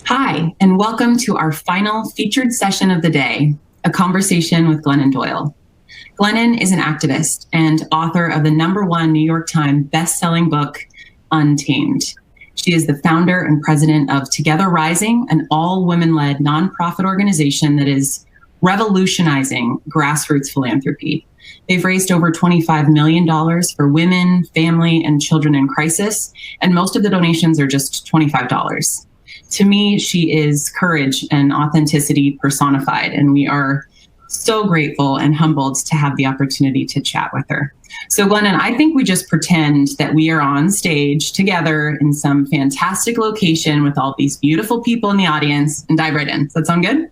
Hi, and welcome to our final featured session of the day, a conversation with Glennon Doyle. Glennon is an activist and author of the #1 New York Times best-selling book, Untamed. She is the founder and president of Together Rising, an all-women-led nonprofit organization that is revolutionizing grassroots philanthropy. They've raised over $25 million for women, family, and children in crisis, and most of the donations are just $25. To me, she is courage and authenticity personified, and we are so grateful and humbled to have the opportunity to chat with her. So Glennon, I think we just pretend that we are on stage together in some fantastic location with all these beautiful people in the audience and dive right in. Does that sound good?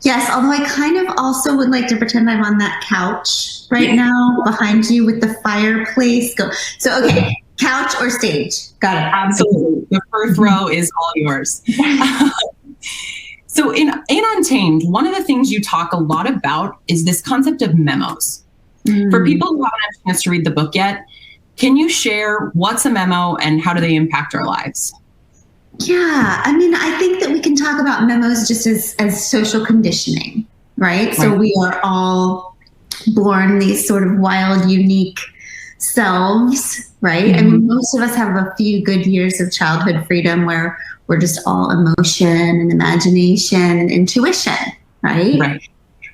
Yes, although I kind of also would like to pretend I'm on that couch right now behind you with the fireplace. So, okay, couch or stage? Got it. Absolutely. The first row is all yours. So in Untamed, one of the things you talk a lot about is this concept of memos. For people who haven't had a chance to read the book yet, can you share what's a memo and how do they impact our lives? Yeah, I mean, I think that we can talk about memos just as social conditioning, right? So we are all born these sort of wild, unique selves, right? I mean, most of us have a few good years of childhood freedom where we're just all emotion and imagination and intuition, right?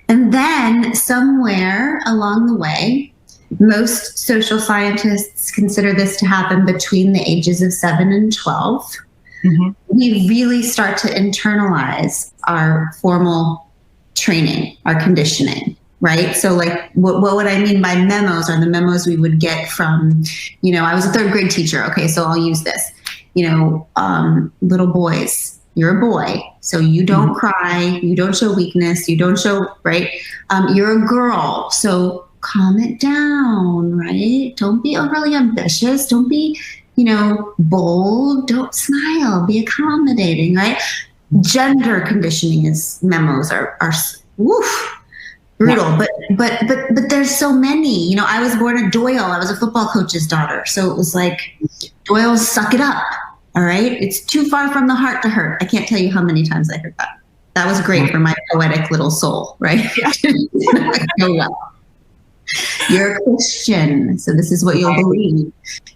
And then somewhere along the way, most social scientists consider this to happen between the ages of 7 and 12. We really start to internalize our formal training, our conditioning, right? So like, what would I mean by memos are the memos we would get from, I was a 3rd grade teacher. Okay, so I'll use this, little boys, you're a boy, so you don't cry, you don't show weakness, you don't show, right? You're a girl, so calm it down, right? Don't be overly ambitious. Don't be, bold. Don't smile. Be accommodating, right? Gender conditioning is memos are brutal, but there's so many. I was born a Doyle. I was a football coach's daughter, so it was like, Doyle, suck it up. All right, it's too far from the heart to hurt. I can't tell you how many times I heard that. That was great for my poetic little soul, right? You're a Christian, so this is what you'll believe.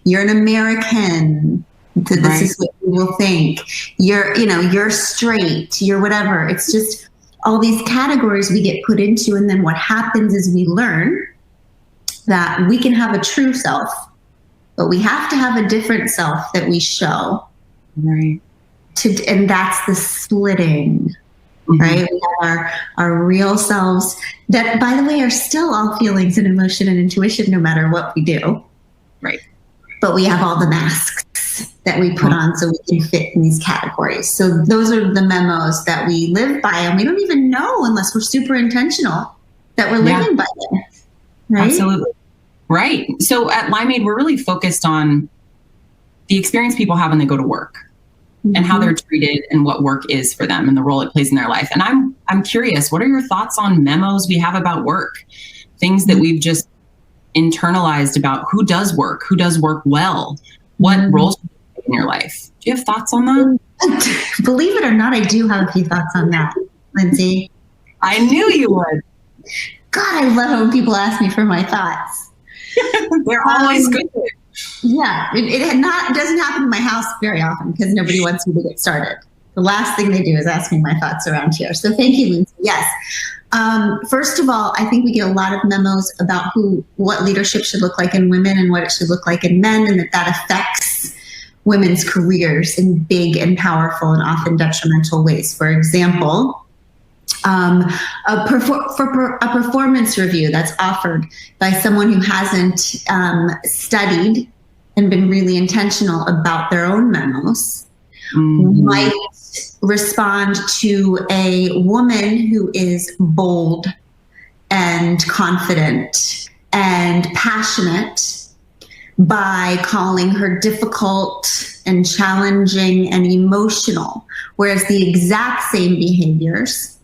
You're an American, so this is what you will think. You're straight, you're whatever. It's just all these categories we get put into, and then what happens is we learn that we can have a true self, but we have to have a different self that we show. Right. And that's the splitting. Right? We have our real selves that, by the way, are still all feelings and emotion and intuition no matter what we do. Right. But we have all the masks that we put on so we can fit in these categories. So those are the memos that we live by, and we don't even know unless we're super intentional that we're living by them. Right? Absolutely. Right. So at Limeade, we're really focused on the experience people have when they go to work. And how they're treated and what work is for them and the role it plays in their life. And I'm curious, what are your thoughts on memos we have about work? Things that we've just internalized about who does work well, what roles in your life. Do you have thoughts on that? Believe it or not, I do have a few thoughts on that, Lindsay. I knew you would. God, I love when people ask me for my thoughts. They're always good. Yeah, it doesn't happen in my house very often because nobody wants me to get started. The last thing they do is ask me my thoughts around here. So thank you, Lindsay. Yes. First of all, I think we get a lot of memos about what leadership should look like in women and what it should look like in men, and that affects women's careers in big and powerful and often detrimental ways. For example, a performance review that's offered by someone who hasn't studied and been really intentional about their own memos might respond to a woman who is bold and confident and passionate by calling her difficult and challenging and emotional, whereas the exact same behaviors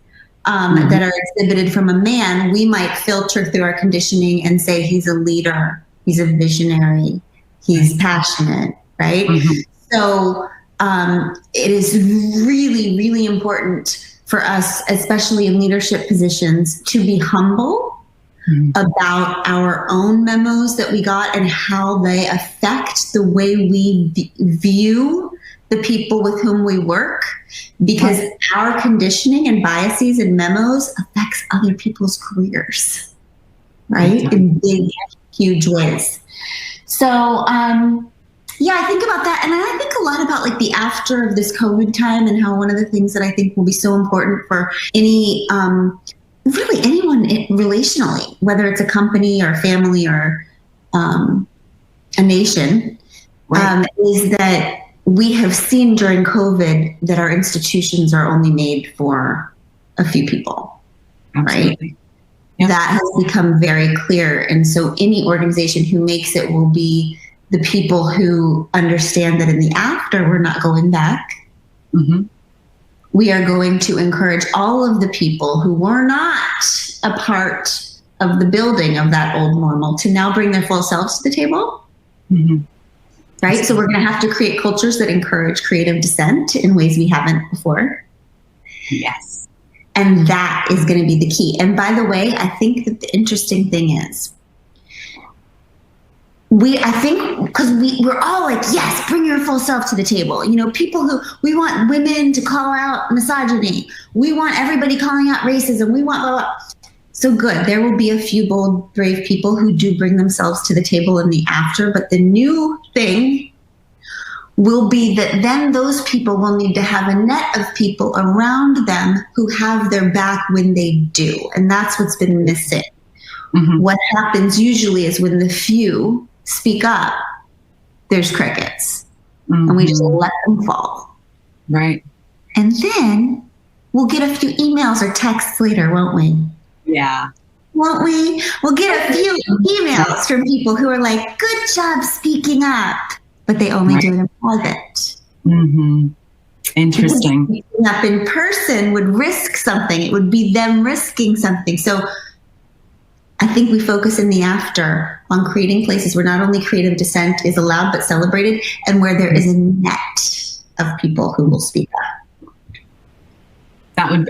that are exhibited from a man, we might filter through our conditioning and say he's a leader, he's a visionary, he's passionate, right? So it is really, really important for us, especially in leadership positions, to be humble about our own memos that we got and how they affect the way we view the people with whom we work, because our conditioning and biases and memos affects other people's careers, right? In big, huge ways. So, yeah, I think about that. And I think a lot about like the after of this COVID time, and how one of the things that I think will be so important for any, really anyone relationally, whether it's a company or family or a nation, is that we have seen during COVID that our institutions are only made for a few people, right? Yep. That has become very clear. And so any organization who makes it will be the people who understand that in the after, we're not going back. We are going to encourage all of the people who were not a part of the building of that old normal to now bring their full selves to the table. Right? So we're going to have to create cultures that encourage creative dissent in ways we haven't before. Yes. And that is going to be the key. And by the way, I think that the interesting thing is, because we're all like, yes, bring your full self to the table. You know, people who, we want women to call out misogyny. We want everybody calling out racism. We want blah, blah. So good. There will be a few bold, brave people who do bring themselves to the table in the after. But the new thing will be that then those people will need to have a net of people around them who have their back when they do. And that's what's been missing. What happens usually is when the few speak up, there's crickets. And we just let them fall. Right. And then we'll get a few emails or texts later, won't we? Yeah. Won't we? We'll get a few emails from people who are like, good job speaking up, but they only do it in private. Interesting. Because speaking up in person would risk something. It would be them risking something. So I think we focus in the after on creating places where not only creative dissent is allowed but celebrated, and where there is a net of people who will speak up.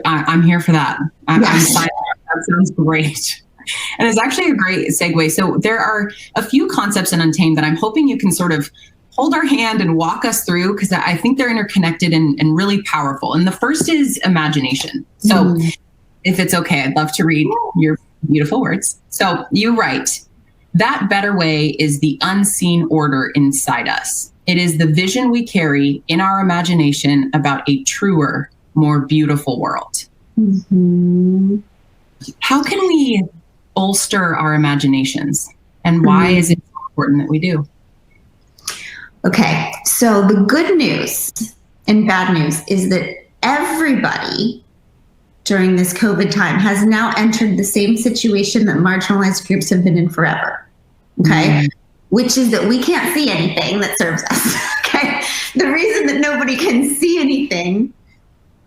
I'm here for that. I'm Yes. That sounds great. And it's actually a great segue. So there are a few concepts in Untamed that I'm hoping you can sort of hold our hand and walk us through, because I think they're interconnected and really powerful. And the first is imagination. So if it's okay, I'd love to read your beautiful words. So you write, that better way is the unseen order inside us. It is the vision we carry in our imagination about a truer, more beautiful world. How can we bolster our imaginations, and why is it important that we do? Okay, so the good news and bad news is that everybody during this COVID time has now entered the same situation that marginalized groups have been in forever. Okay, which is that we can't see anything that serves us. Okay, the reason that nobody can see anything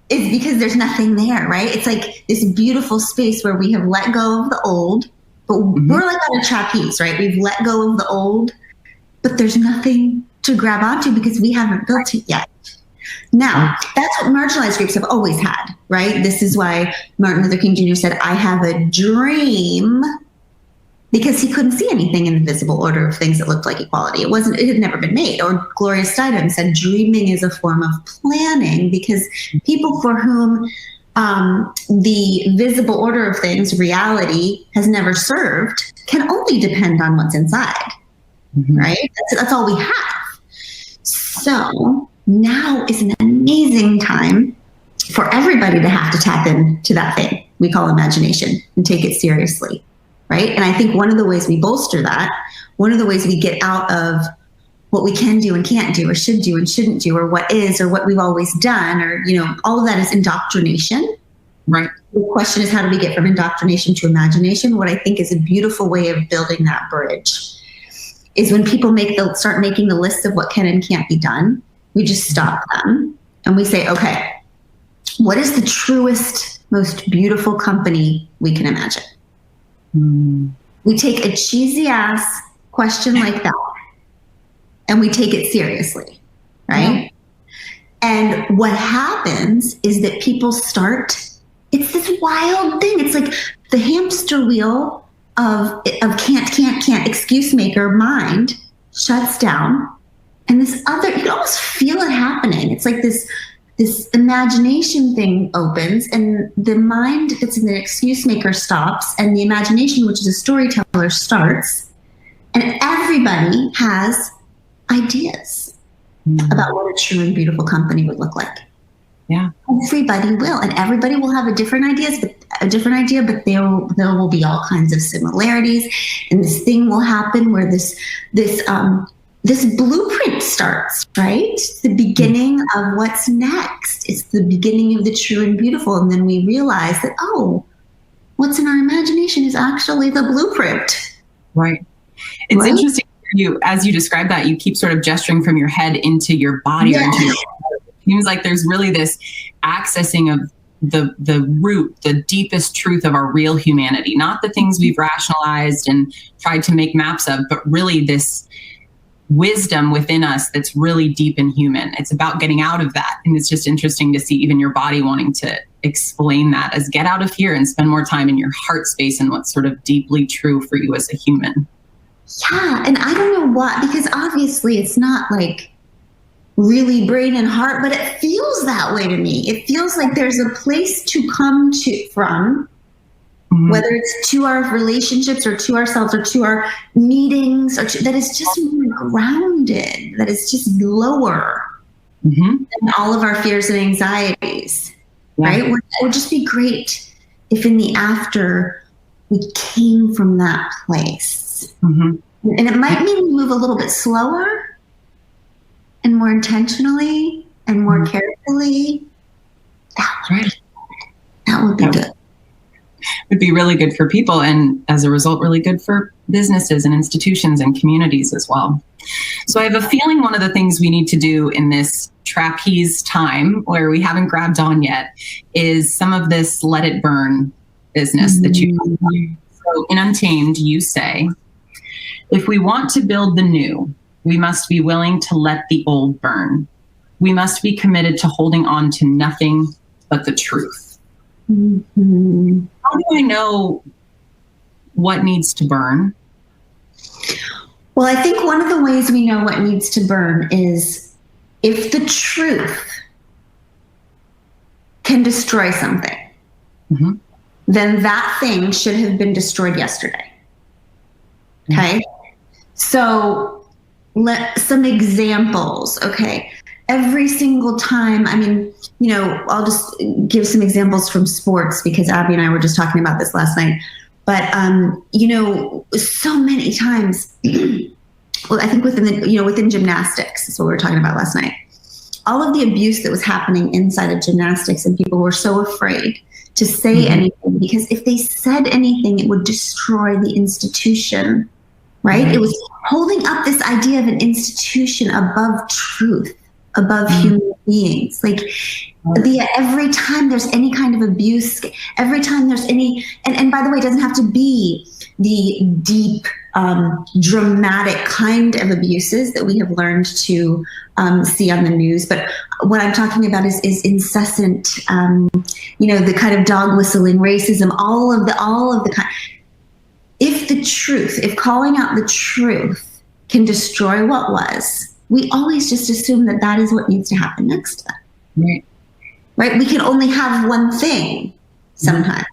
is because there's nothing there, right? It's like this beautiful space where we have let go of the old, but we're like on a trapeze, right? We've let go of the old, but there's nothing to grab onto because we haven't built it yet. Now, that's what marginalized groups have always had, right? This is why Martin Luther King Jr. said, I have a dream, because he couldn't see anything in the visible order of things that looked like equality. It had never been made. Or Gloria Steinem said, dreaming is a form of planning, because people for whom the visible order of things, reality, has never served, can only depend on what's inside, right? That's all we have. So now is an amazing time for everybody to have to tap into that thing we call imagination and take it seriously. Right. And I think one of the ways we bolster that, one of the ways we get out of what we can do and can't do, or should do and shouldn't do, or what is, or what we've always done, or, you know, all of that is indoctrination. Right. The question is, how do we get from indoctrination to imagination? What I think is a beautiful way of building that bridge is when people start making the lists of what can and can't be done, we just stop them and we say, okay, what is the truest, most beautiful company we can imagine? We take a cheesy ass question like that and we take it seriously, right? And what happens is that people start, it's this wild thing. It's like the hamster wheel of can't, excuse maker mind shuts down. And this other, you can almost feel it happening. It's like this imagination thing opens, and the mind that's in the excuse maker stops, and the imagination, which is a storyteller, starts. And everybody has ideas about what a true and beautiful company would look like. Yeah. Everybody will, and everybody will have a different idea, but there will be all kinds of similarities, and this thing will happen where this blueprint starts, right? It's the beginning of what's next. It's the beginning of the true and beautiful, and then we realize that, oh, what's in our imagination is actually the blueprint. Right. It's interesting. As you describe that, you keep sort of gesturing from your head into your body or into your heart. It seems like there's really this accessing of the root, the deepest truth of our real humanity, not the things we've rationalized and tried to make maps of, but really this wisdom within us that's really deep and human. It's about getting out of that. And it's just interesting to see even your body wanting to explain that as get out of here and spend more time in your heart space and what's sort of deeply true for you as a human. Yeah, and I don't know what, because obviously it's not like really brain and heart, but it feels that way to me. It feels like there's a place to come from, whether it's to our relationships or to ourselves or to our meetings, or that is just more grounded, that is just lower than all of our fears and anxieties, right? It would just be great if in the after we came from that place. And it might mean we move a little bit slower and more intentionally and more carefully. That would be good. Would be really good for people, and as a result, really good for businesses and institutions and communities as well. So I have a feeling one of the things we need to do in this trapeze time where we haven't grabbed on yet is some of this let it burn business that you talk about. So in Untamed, you say, if we want to build the new, we must be willing to let the old burn. We must be committed to holding on to nothing but the truth. How do I know what needs to burn? Well, I think one of the ways we know what needs to burn is if the truth can destroy something, then that thing should have been destroyed yesterday. Okay? So some examples, okay? Every single time, I mean, I'll just give some examples from sports because Abby and I were just talking about this last night. But, so many times, well, I think within gymnastics, that's what we were talking about last night. All of the abuse that was happening inside of gymnastics, and people were so afraid to say anything because if they said anything, it would destroy the institution, right? It was holding up this idea of an institution above truth, above human beings. Like every time there's any kind of abuse, every time there's any, and by the way, it doesn't have to be the deep, dramatic kind of abuses that we have learned to see on the news. But what I'm talking about is incessant, the kind of dog whistling, racism, all of the kind. If calling out the truth can destroy what was, we always just assume that is what needs to happen next to that. Right? We can only have one thing sometimes.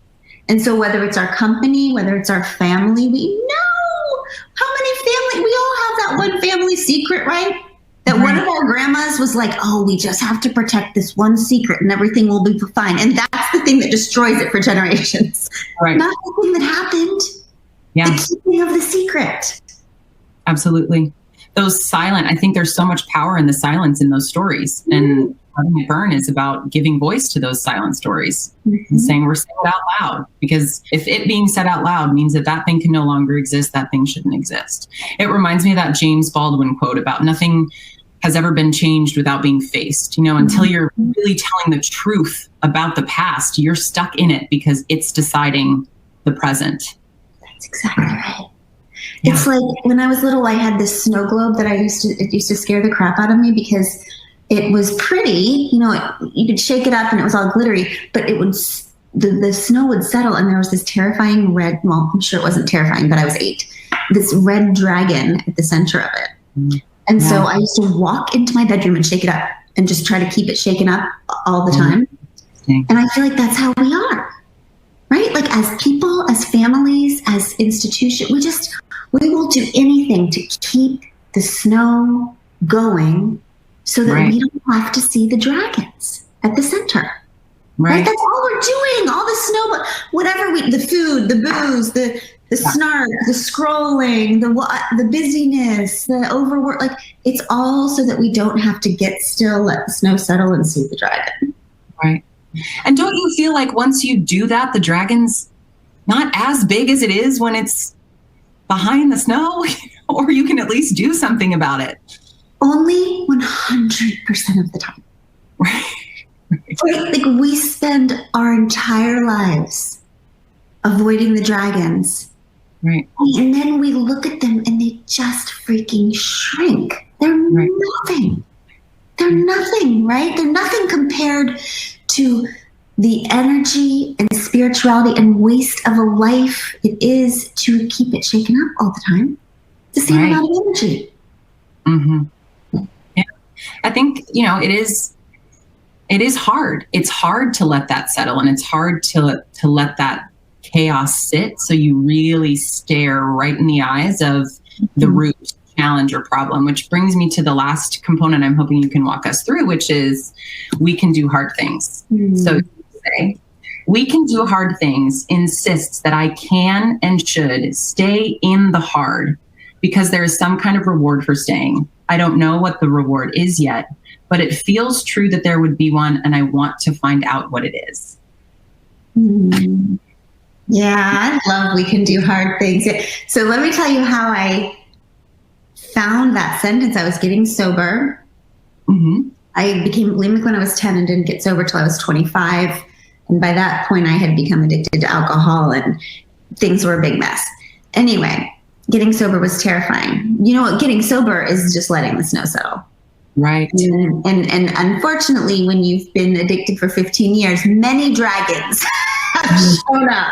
And so whether it's our company, whether it's our family, we know how many family, we all have that one family secret, right? That one of our grandmas was like, oh, we just have to protect this one secret and everything will be fine. And that's the thing that destroys it for generations. Right. Not the thing that happened. Yeah. The keeping of the secret. Absolutely. I think there's so much power in the silence in those stories. And letting it burn is about giving voice to those silent stories and saying we're saying it out loud. Because if it being said out loud means that thing can no longer exist, that thing shouldn't exist. It reminds me of that James Baldwin quote about nothing has ever been changed without being faced. Until you're really telling the truth about the past, you're stuck in it because it's deciding the present. That's exactly right. Yeah. It's like when I was little, I had this snow globe that it used to scare the crap out of me because it was pretty, you know, you could shake it up and it was all glittery, but it would, the snow would settle and there was this terrifying red, well, I'm sure it wasn't terrifying, but I was 8, this red dragon at the center of it. Mm-hmm. And so I used to walk into my bedroom and shake it up and just try to keep it shaken up all the time. And I feel like that's how we are, right? Like as people, as families, as institutions, we will do anything to keep the snow going so that we don't have to see the dragons at the center. Right? That's all we're doing. All the snow, whatever the food, the booze, the snark, the scrolling, the busyness, the overwork, like it's all so that we don't have to get still, let the snow settle and see the dragon. Right. And don't you feel like once you do that, the dragon's not as big as it is when it's behind the snow, or you can at least do something about it? Only 100% of the time. Right. Right? Like we spend our entire lives avoiding the dragons. Right. And then we look at them and they just freaking shrink. They're nothing. They're nothing, right? They're nothing compared to the energy and spirituality and waste of a life it is to keep it shaken up all the time. It's the same amount of energy. Mm-hmm. Yeah. I think, you know, it is hard. It's hard to let that settle, and it's hard to let that chaos sit. So you really stare right in the eyes of the root challenge or problem, which brings me to the last component I'm hoping you can walk us through, which is we can do hard things. Mm-hmm. So say, we can do hard things insists that I can and should stay in the hard because there is some kind of reward for staying. I don't know what the reward is yet, but it feels true that there would be one, and I want to find out what it is. Mm-hmm. Yeah, I love we can do hard things. So let me tell you how I found that sentence. I was getting sober. Mm-hmm. I became bulimic when I was 10 and didn't get sober till I was 25. And by that point, I had become addicted to alcohol and things were a big mess. Anyway, getting sober was terrifying. You know what? Getting sober is just letting the snow settle. Right. And unfortunately, when you've been addicted for 15 years, many dragons have shown up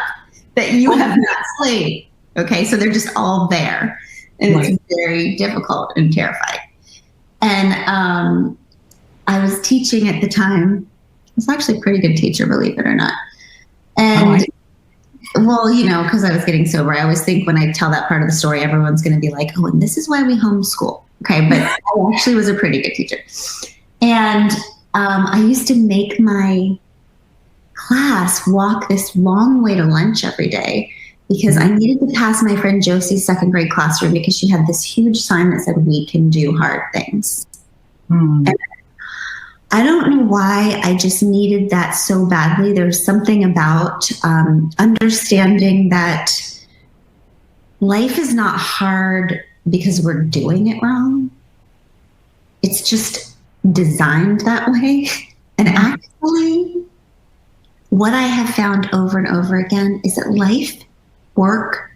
that you have not slain. Okay, so they're just all there. And it's very difficult and terrifying. And I was teaching at the time. I was actually a pretty good teacher, believe it or not. And well, you know, because I was getting sober, I always think when I tell that part of the story, everyone's going to be like, oh, and this is why we homeschool. Okay, but I actually was a pretty good teacher. And I used to make my class walk this long way to lunch every day because I needed to pass my friend Josie's second grade classroom because she had this huge sign that said, we can do hard things. Mm. And I don't know why I just needed that so badly. There's something about understanding that life is not hard because we're doing it wrong. It's just designed that way. And actually, what I have found over and over again is that life, work,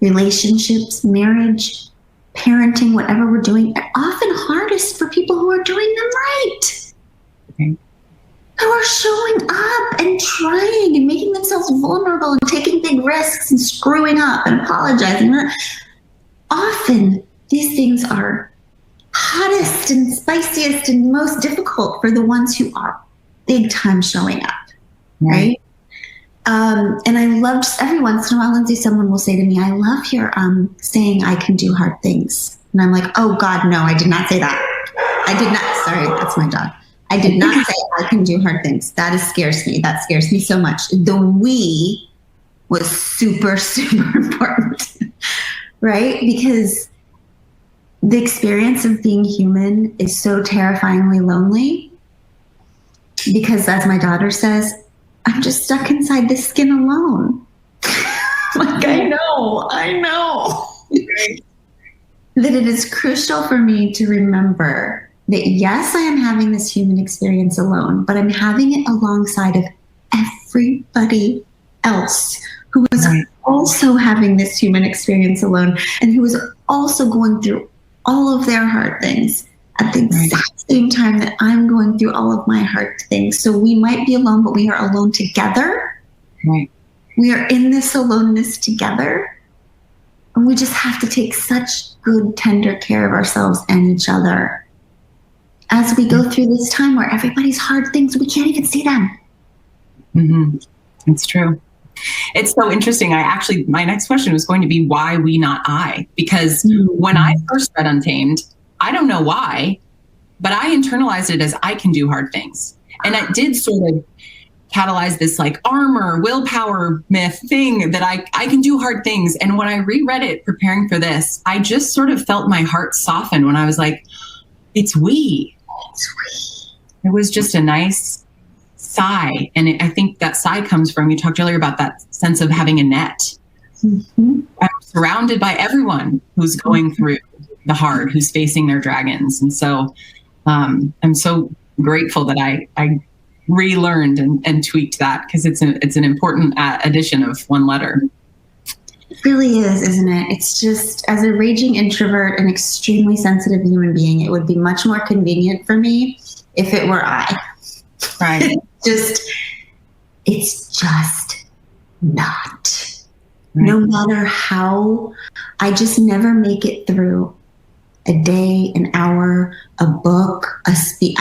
relationships, marriage, parenting, whatever we're doing, are often hardest for people who are doing them right. Okay. Who are showing up and trying and making themselves vulnerable and taking big risks and screwing up and apologizing. Often these things are hottest and spiciest and most difficult for the ones who are big time showing up, right? And I love just every once in a while, Lindsay, someone will say to me, I love your saying I can do hard things. And I'm like, oh God, no, I did not say that. I did not, sorry, that's my dog. I did not say I can do hard things. That scares me. That scares me so much. The we was super, super important, right? Because the experience of being human is so terrifyingly lonely because, as my daughter says, I'm just stuck inside this skin alone. Like, I know. That it is crucial for me to remember that, yes, I am having this human experience alone, but I'm having it alongside of everybody else who is also having this human experience alone and who is also going through all of their hard things at the exact same time that I'm going through all of my hard things. So we might be alone, but we are alone together. Right. We are in this aloneness together. And we just have to take such good, tender care of ourselves and each other as we go through this time where everybody's hard things, we can't even see them. Mm-hmm. It's true. It's so interesting. My next question was going to be why we, not I, because when I first read Untamed, I don't know why, but I internalized it as I can do hard things. And it did sort of catalyze this like armor, willpower myth thing that I can do hard things. And when I reread it, preparing for this, I just sort of felt my heart soften when I was like, it's we. It was just a nice sigh. And I think that sigh comes from, you talked earlier about that sense of having a net. Mm-hmm. I'm surrounded by everyone who's going through the hard, who's facing their dragons. And so I'm so grateful that I relearned and tweaked that, because it's an important addition of one letter. It really is, isn't it? It's just, as a raging introvert and extremely sensitive human being, it would be much more convenient for me if it were I. Right. It's just not. Right. No matter how, I just never make it through a day, an hour, a book, a speech,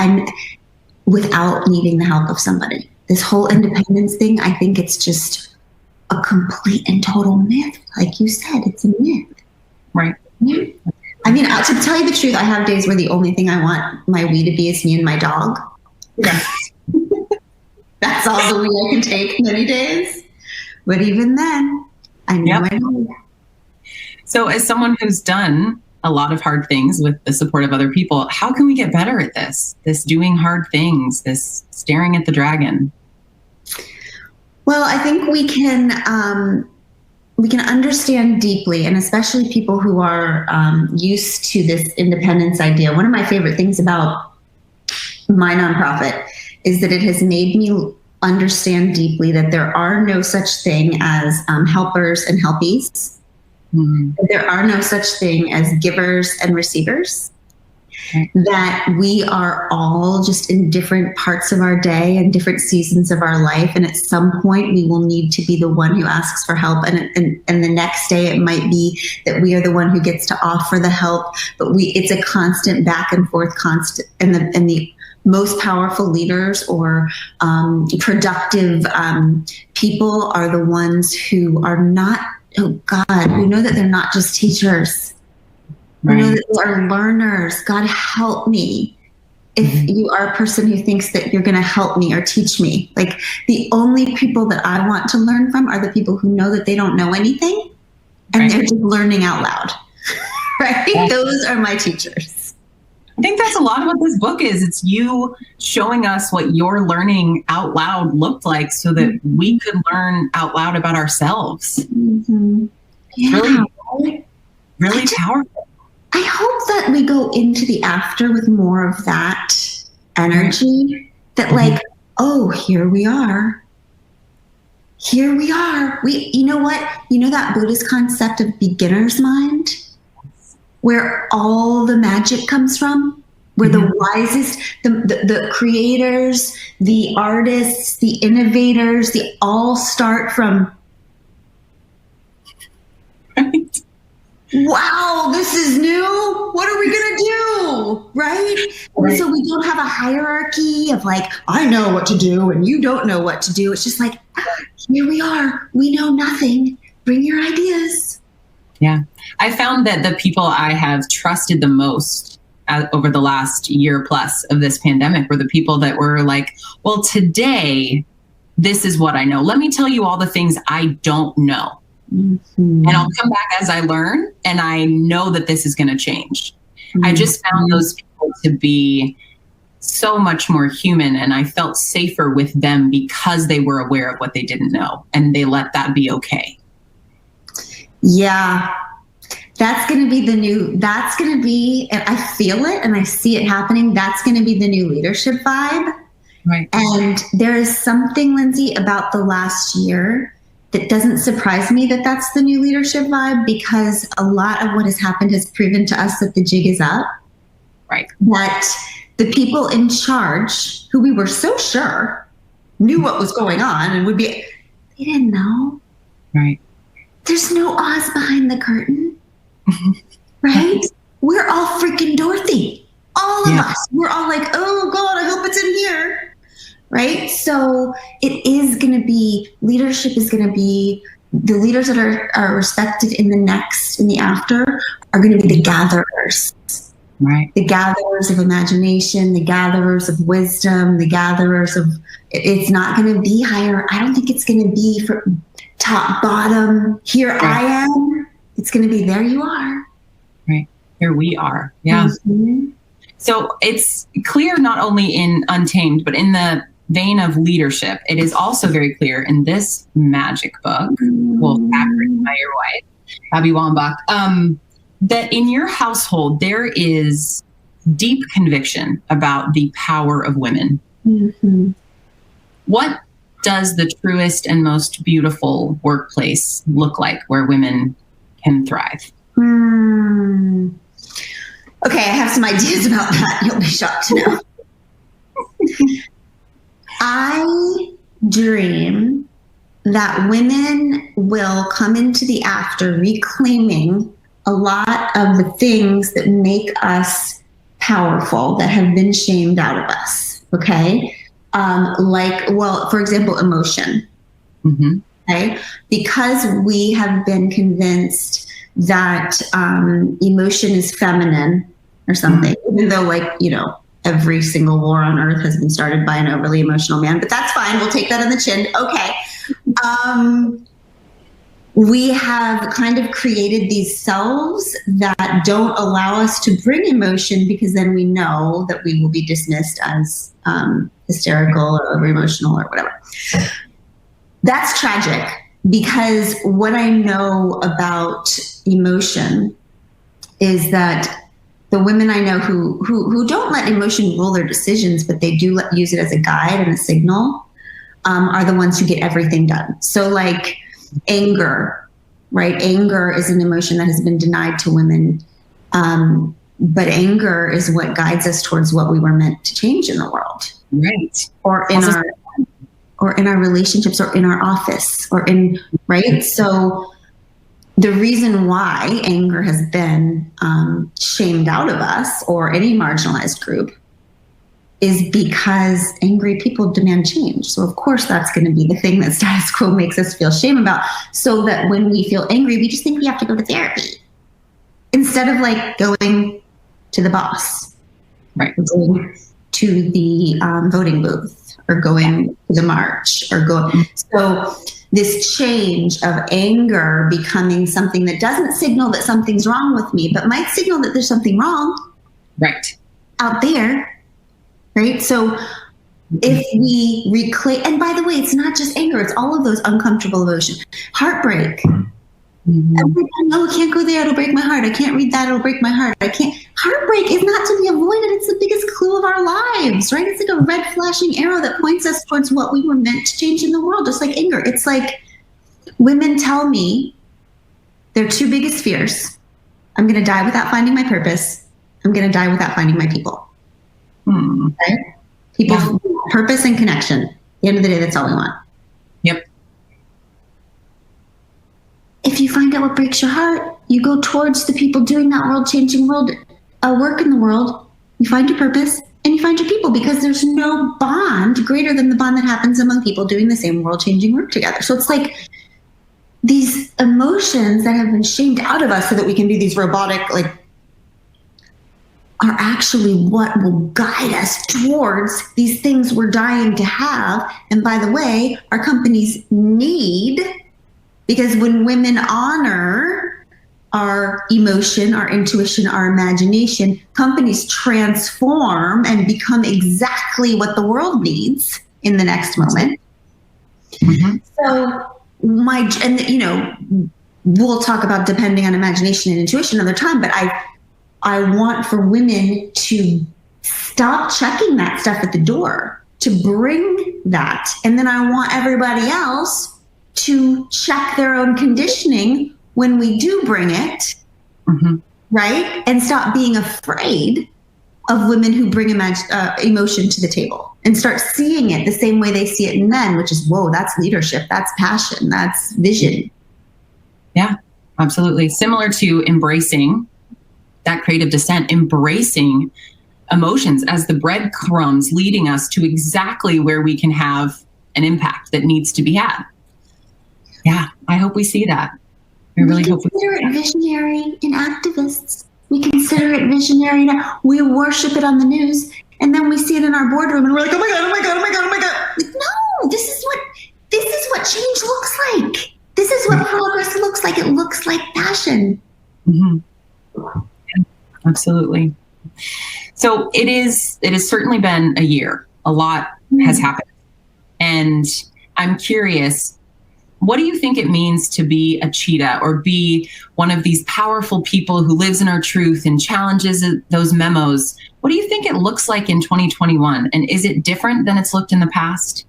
without needing the help of somebody. This whole independence thing, I think it's just a complete and total myth. Like you said, it's a myth. Right. Yeah. I mean, to tell you the truth, I have days where the only thing I want my we to be is me and my dog. Yeah. That's all the we I can take many days. But even then, I know I know. So as someone who's done a lot of hard things with the support of other people, how can we get better at this doing hard things, this staring at the dragon? Well, I think we can understand deeply, and especially people who are used to this independence idea. One of my favorite things about my nonprofit is that it has made me understand deeply that there are no such thing as helpers and helpies. Mm-hmm. There are no such thing as givers and receivers. Okay. That we are all just in different parts of our day and different seasons of our life. And at some point we will need to be the one who asks for help. And the next day it might be that we are the one who gets to offer the help, but it's a constant back and forth, and the most powerful leaders or productive people are the ones who are not, oh God, we know that they're not just teachers. Right. We know that they are learners. God help me if you are a person who thinks that you're going to help me or teach me. Like, the only people that I want to learn from are the people who know that they don't know anything and they're just learning out loud. Right? Yeah. Those are my teachers. I think that's a lot of what this book is. It's you showing us what your learning out loud looked like so that we could learn out loud about ourselves. Mm-hmm. Yeah. Really powerful. I hope that we go into the after with more of that energy that like, oh, here we are. Here we are. You know what? You know that Buddhist concept of beginner's mind? Where all the magic comes from, where the wisest, the creators, the artists, the innovators, they all start from, right. Wow, this is new. What are we going to do? Right? And so we don't have a hierarchy of like, I know what to do and you don't know what to do. It's just like, here we are. We know nothing. Bring your ideas. Yeah. I found that the people I have trusted the most over the last year plus of this pandemic were the people that were like, well, today, this is what I know. Let me tell you all the things I don't know. Mm-hmm. And I'll come back as I learn, and I know that this is going to change. Mm-hmm. I just found those people to be so much more human, and I felt safer with them because they were aware of what they didn't know, and they let that be okay. Yeah, that's going to be and I feel it and I see it happening. That's going to be the new leadership vibe. Right. And there is something, Lindsay, about the last year that doesn't surprise me that that's the new leadership vibe, because a lot of what has happened has proven to us that the jig is up. Right. That the people in charge, who we were so sure knew what was going on and would be, they didn't know. Right. There's no Oz behind the curtain, right? We're all freaking Dorothy. All of us. We're all like, oh God, I hope it's in here. Right? So it is going to be, leadership is going to be, the leaders that are respected in the after are going to be the gatherers. Right. The gatherers of imagination, the gatherers of wisdom, the gatherers of, it's not going to be higher. I don't think it's going to be for top, bottom, here I am. It's going to be, there you are. Right. Here we are. Yeah. Mm-hmm. So it's clear not only in Untamed, but in the vein of leadership, it is also very clear in this magic book, well, written by your wife, Abby Wambach, that in your household, there is deep conviction about the power of women. Mm-hmm. What does the truest and most beautiful workplace look like where women can thrive? Okay, I have some ideas about that. You'll be shocked to know. I dream that women will come into the after reclaiming a lot of the things that make us powerful that have been shamed out of us. Okay. For example, emotion. Mm-hmm. Okay. Because we have been convinced that emotion is feminine or something, even though, every single war on earth has been started by an overly emotional man, but that's fine. We'll take that on the chin. Okay. We have kind of created these selves that don't allow us to bring emotion, because then we know that we will be dismissed as hysterical or over emotional or whatever. That's tragic, because what I know about emotion is that the women I know who don't let emotion rule their decisions, but they do use it as a guide and a signal, are the ones who get everything done. So like anger, right? Anger is an emotion that has been denied to women. But anger is what guides us towards what we were meant to change in the world. Right. Or in our relationships, or in our office, right? So the reason why anger has been shamed out of us, or any marginalized group, is because angry people demand change. So of course that's going to be the thing that status quo makes us feel shame about. So that when we feel angry, we just think we have to go to therapy instead of going to the boss, right? Going to the voting booth, or going to the march, or going. So this change of anger becoming something that doesn't signal that something's wrong with me, but might signal that there's something wrong, right, out there, right? So if we reclaim, and by the way, it's not just anger, it's all of those uncomfortable emotions. Heartbreak. Mm-hmm. I can't go there, it'll break my heart. I can't read that, it'll break my heart. Heartbreak is not to be avoided. It's the biggest clue of our lives, right? It's like a red flashing arrow that points us towards what we were meant to change in the world, just like anger. It's like women tell me their two biggest fears: I'm going to die without finding my purpose. I'm going to die without finding my people. Right? People, purpose and connection. At the end of the day, that's all we want. Yep. If you find out what breaks your heart, you go towards the people doing that world-changing work in the world. You find your purpose and you find your people, because there's no bond greater than the bond that happens among people doing the same world-changing work together. So it's like these emotions that have been shamed out of us so that we can be these robotic, are actually what will guide us towards these things we're dying to have. And by the way, our companies need. Because when women honor our emotion, our intuition, our imagination, companies transform and become exactly what the world needs in the next moment. Mm-hmm. So we'll talk about depending on imagination and intuition another time, but I want for women to stop checking that stuff at the door, to bring that. And then I want everybody else to check their own conditioning when we do bring it, mm-hmm. right? And stop being afraid of women who bring emotion to the table and start seeing it the same way they see it in men, which is, whoa, that's leadership, that's passion, that's vision. Yeah, absolutely. Similar to embracing that creative descent, embracing emotions as the breadcrumbs leading us to exactly where we can have an impact that needs to be had. Yeah, I hope we see that. I really hope we consider it visionary in activists. We consider it visionary. We worship it on the news, and then we see it in our boardroom, and we're like, oh my God, oh my God, oh my God, oh my God. Like, no, this is what change looks like. This is what progress looks like. It looks like passion. Mm-hmm. Yeah, absolutely. So it has certainly been a year. A lot has happened. And I'm curious, what do you think it means to be a cheetah or be one of these powerful people who lives in our truth and challenges those memos? What do you think it looks like in 2021? And is it different than it's looked in the past?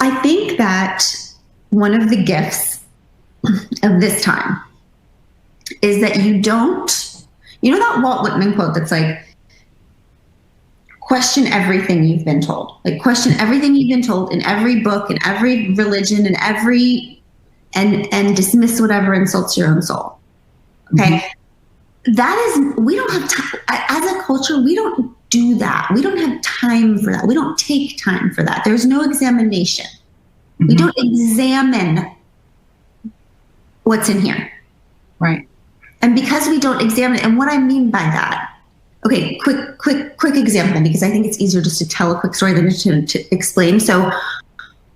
I think that one of the gifts of this time is that you know that Walt Whitman quote that's like, question everything you've been told. Like, question everything you've been told in every book, in every religion, and dismiss whatever insults your own soul. Okay? Mm-hmm. We don't have time. As a culture, we don't do that. We don't have time for that. We don't take time for that. There's no examination. Mm-hmm. We don't examine what's in here. Right. And because we don't examine it, and what I mean by that, okay, quick example, because I think it's easier just to tell a quick story than to explain. So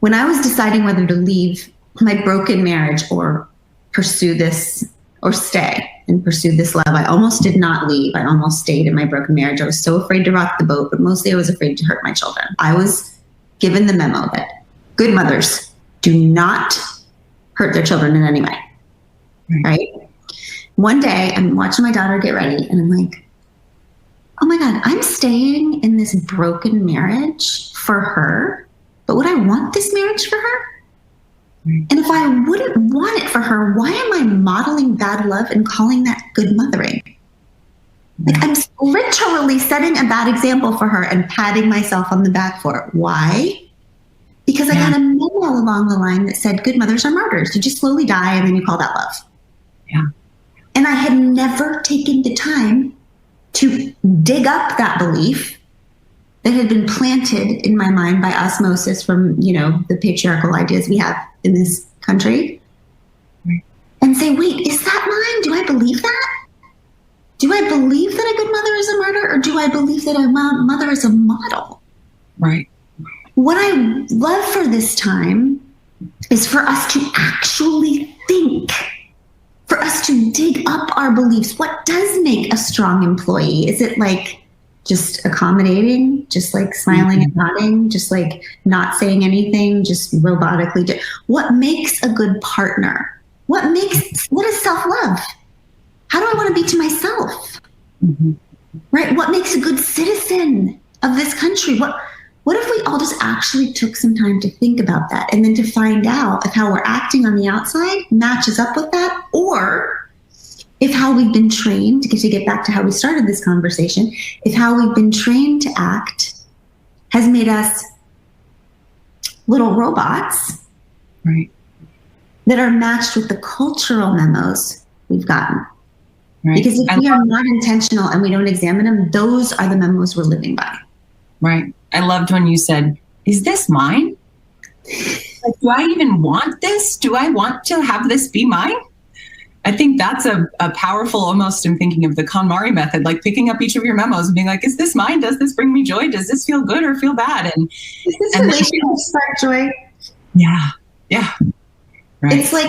when I was deciding whether to leave my broken marriage or pursue this, or stay and pursue this love, I almost did not leave. I almost stayed in my broken marriage. I was so afraid to rock the boat, but mostly I was afraid to hurt my children. I was given the memo that good mothers do not hurt their children in any way, right? One day I'm watching my daughter get ready and I'm like, oh my God, I'm staying in this broken marriage for her, but would I want this marriage for her? And if I wouldn't want it for her, why am I modeling bad love and calling that good mothering? Like, I'm literally setting a bad example for her and patting myself on the back for it. Why? Because I got a memo along the line that said good mothers are martyrs. You just slowly die and then you call that love. Yeah. And I had never taken the time to dig up that belief that had been planted in my mind by osmosis from, the patriarchal ideas we have in this country, and say, wait, is that mine? Do I believe that? Do I believe that a good mother is a martyr, or do I believe that a mother is a model? Right. What I love for this time is for us to actually think, for us to dig up our beliefs. What does make a strong employee? Is it like just accommodating, just like smiling and nodding, just like not saying anything, just robotically? What makes a good partner? What is self-love? How do I want to be to myself? Mm-hmm. Right? What makes a good citizen of this country? What if we all just actually took some time to think about that, and then to find out if how we're acting on the outside matches up with that, or if how we've been trained, to get back to how we started this conversation, if how we've been trained to act has made us little robots, right, that are matched with the cultural memos we've gotten. Right. Because if we are not intentional and we don't examine them, those are the memos we're living by. Right. I loved when you said, is this mine? Like, do I even want this? Do I want to have this be mine? I think that's a powerful, almost, I'm thinking of the KonMari method, like picking up each of your memos and being like, is this mine? Does this bring me joy? Does this feel good or feel bad? And is this relationship spark joy? Yeah. Yeah. Right. It's like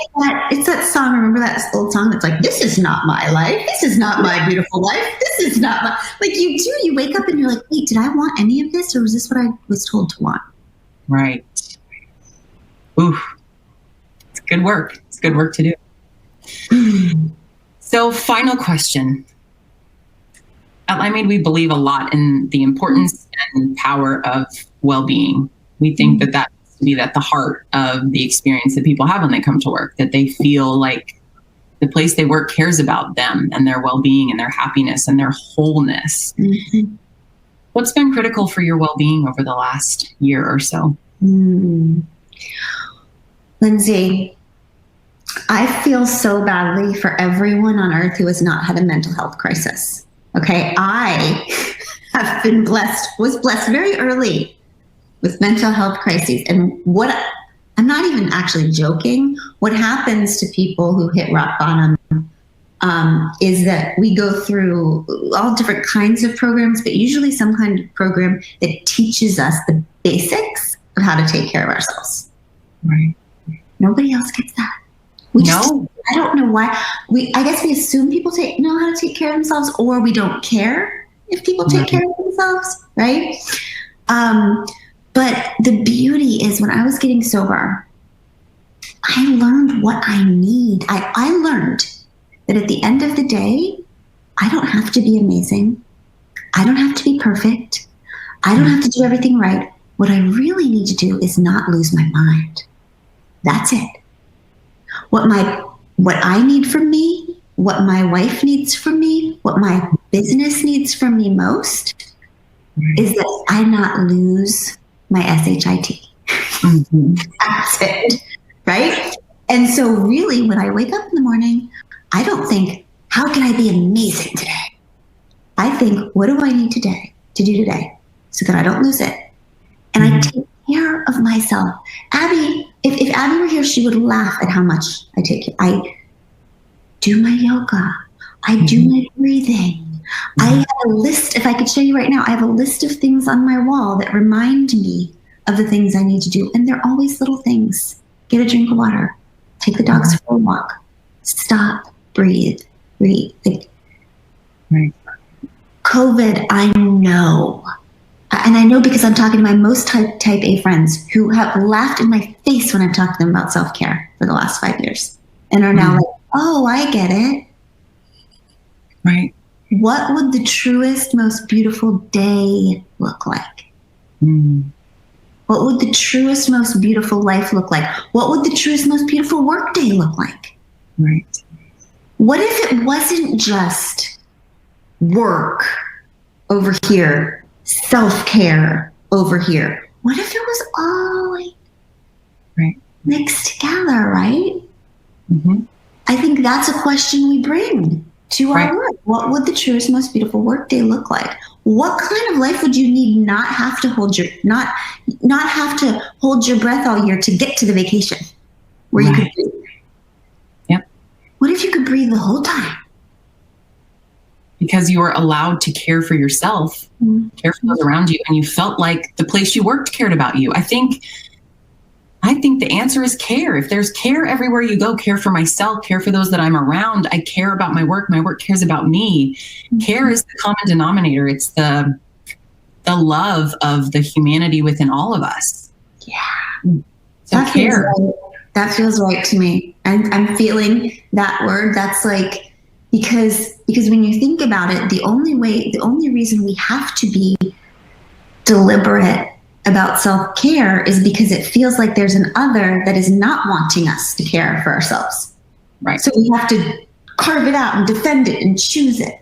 it's that song. Remember that old song that's like, this is not my life. This is not my beautiful life. This is not my, like, you wake up and you're like, wait, did I want any of this? Or was this what I was told to want? Right. Ooh, it's good work. It's good work to do. So, final question. At Limeade, we believe a lot in the importance and power of well-being. We think that needs to be at the heart of the experience that people have when they come to work, that they feel like the place they work cares about them and their well-being and their happiness and their wholeness. Mm-hmm. What's been critical for your well-being over the last year or so? Lindsay, I feel so badly for everyone on earth who has not had a mental health crisis. Okay, I have been was blessed very early with mental health crises. And I'm not even actually joking. What happens to people who hit rock bottom is that we go through all different kinds of programs, but usually some kind of program that teaches us the basics of how to take care of ourselves. Right. Nobody else gets that. I don't know why. I guess we assume people know how to take care of themselves, or we don't care if people take care of themselves, right? But the beauty is when I was getting sober, I learned what I need. I learned that at the end of the day, I don't have to be amazing. I don't have to be perfect. I don't have to do everything right. What I really need to do is not lose my mind. That's it. What I need from me, what my wife needs from me, what my business needs from me most is that I not lose my SHIT. Mm-hmm. That's it, right? And so really when I wake up in the morning, I don't think, how can I be amazing today? I think, what do I need to do today so that I don't lose it? And I take care of myself. Abby, if Abby were here, she would laugh at how much I take care. I do my yoga. I do my breathing. I have a list, if I could show you right now, I have a list of things on my wall that remind me of the things I need to do. And they're always little things. Get a drink of water. Take the dogs for a walk. Stop. Breathe. Like, COVID, I know. And I know because I'm talking to my most type A friends who have laughed in my face when I've talked to them about self-care for the last 5 years and are now like, oh, I get it. Right. What would the truest, most beautiful day look like? What would the truest, most beautiful life look like? What would the truest, most beautiful work day look like? Right. What if it wasn't just work over here, self-care over here? What if it was all like mixed together, right? Mm-hmm. I think that's a question we bring to our work. What would the truest, most beautiful work day look like? What kind of life would you need not have to hold your breath all year to get to the vacation where you could breathe? Yep. What if you could breathe the whole time? Because you were allowed to care for yourself, care for those around you, and you felt like the place you worked cared about you. I think the answer is care. If there's care everywhere you go, care for myself, care for those that I'm around. I care about my work cares about me. Care is the common denominator. It's the love of the humanity within all of us. Yeah. So that care. That feels right to me. I'm feeling that word. That's like, because when you think about it, the only reason we have to be deliberate about self-care is because it feels like there's an other that is not wanting us to care for ourselves. Right. So we have to carve it out and defend it and choose it.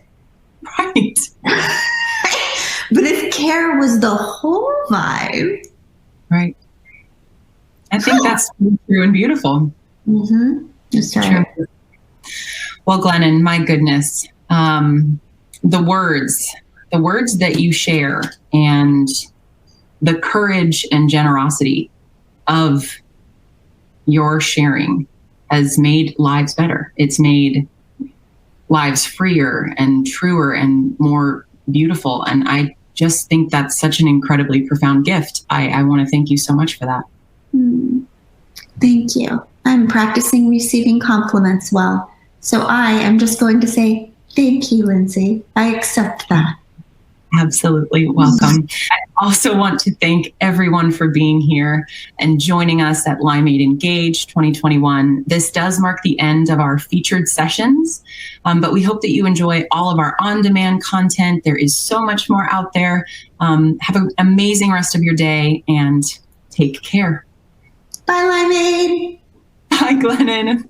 Right. But if care was the whole vibe. Right. I think that's true and beautiful. Mm-hmm. That's right. True. Well, Glennon, my goodness, the words that you share and the courage and generosity of your sharing has made lives better. It's made lives freer and truer and more beautiful. And I just think that's such an incredibly profound gift. I want to thank you so much for that. Thank you. I'm practicing receiving compliments well. So I am just going to say, thank you, Lindsay. I accept that. Absolutely welcome. I also want to thank everyone for being here and joining us at Limeade Engage 2021. This does mark the end of our featured sessions, but we hope that you enjoy all of our on-demand content. There is so much more out there. Have an amazing rest of your day and take care. Bye, Limeade. Bye, Glennon.